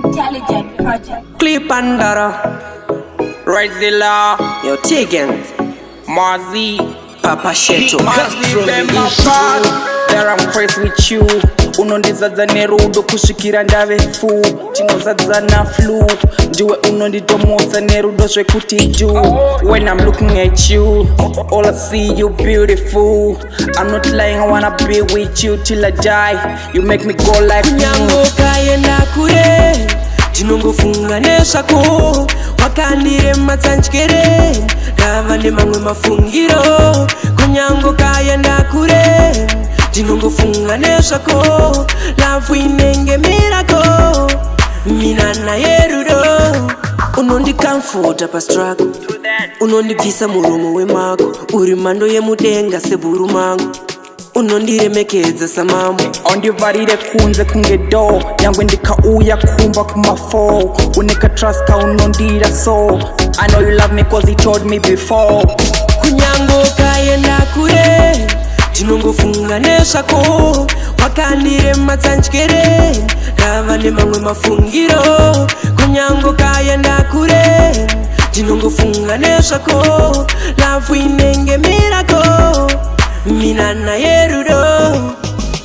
Intelligent Project. Clip Pandara, Rizilla, yo Tigan, Marzi, Papa Sheto, Marzi, Bema Fad. There I'm crazy with you. Unondizaza nerudo kushikira ndave fu chinozaza na flu ndiwe unondidomoza nerudo zvekuti do. When I'm looking at you, all I see you beautiful. I'm not lying, I wanna be with you till I die. You make me go like Nyango kaenda kure tinongofunga nesvako wakandire matsandyere ndava nemamwe mafungiro kunyango kaenda kure tinongofunga nesvako lafu inenge mirako mina naye rudo unondikamfota pastruggle unondibvisa muromo wemako uri mhando yemudenga sebhuru mangu unondiremekedza samambo ondivharire kunze kunge do nyangwe ndikauya kumba kumafo uneka trust kaunondira so I know you love me cause he told me before. kunyango kaenda kure tinongofunga nesvako wakandire matsandyere ndava nemamwe mafungiro kunyango kaenda kure tinongofunga nesvako lafu inenge mirako mina naye rudo.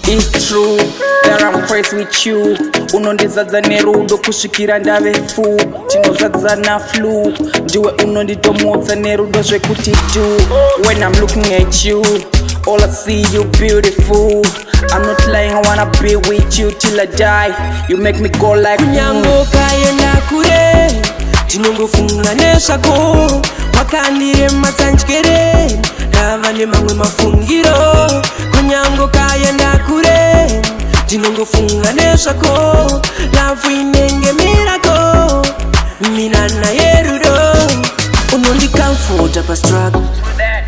It's true that I'm crazy with you. Unondizadza nerudo kusvikira ndave fu chinozadza na flu ndiwe unondidomodza nerudo zvekuti do. When I'm looking at you, all I see you beautiful. I'm not lying, I wanna be with you till I die. You make me go like kunyango kaenda kure tinongofunga nesvako wakandire matsandyere ndava nemamwe mafungiro kunyango kaenda kure tinongofunga nesvako lafu inenge mirako mina naye rudo unondikamfota pastruggle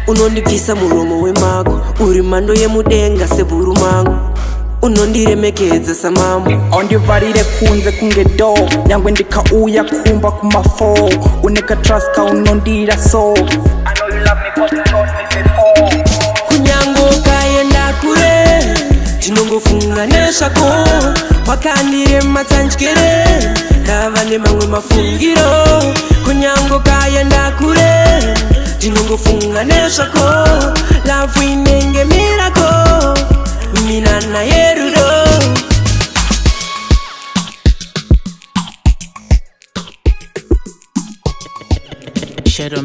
unondibvisa muromo wemako uri mhando yemudenga sebhuru mangu unondiremekedza samambo ondivharire kunze kunge do nyangwe ndikauya kumba kumafo uneka trust kaunondira so I know you love me cause you told me before. kunyango kaenda kure tinongofunga nesvako wakandire matsandyere ndava nemamwe mafungiro kunyango kaenda kure tinongofunga nesvako lafu inenge mirako mina naye rudo. Shadow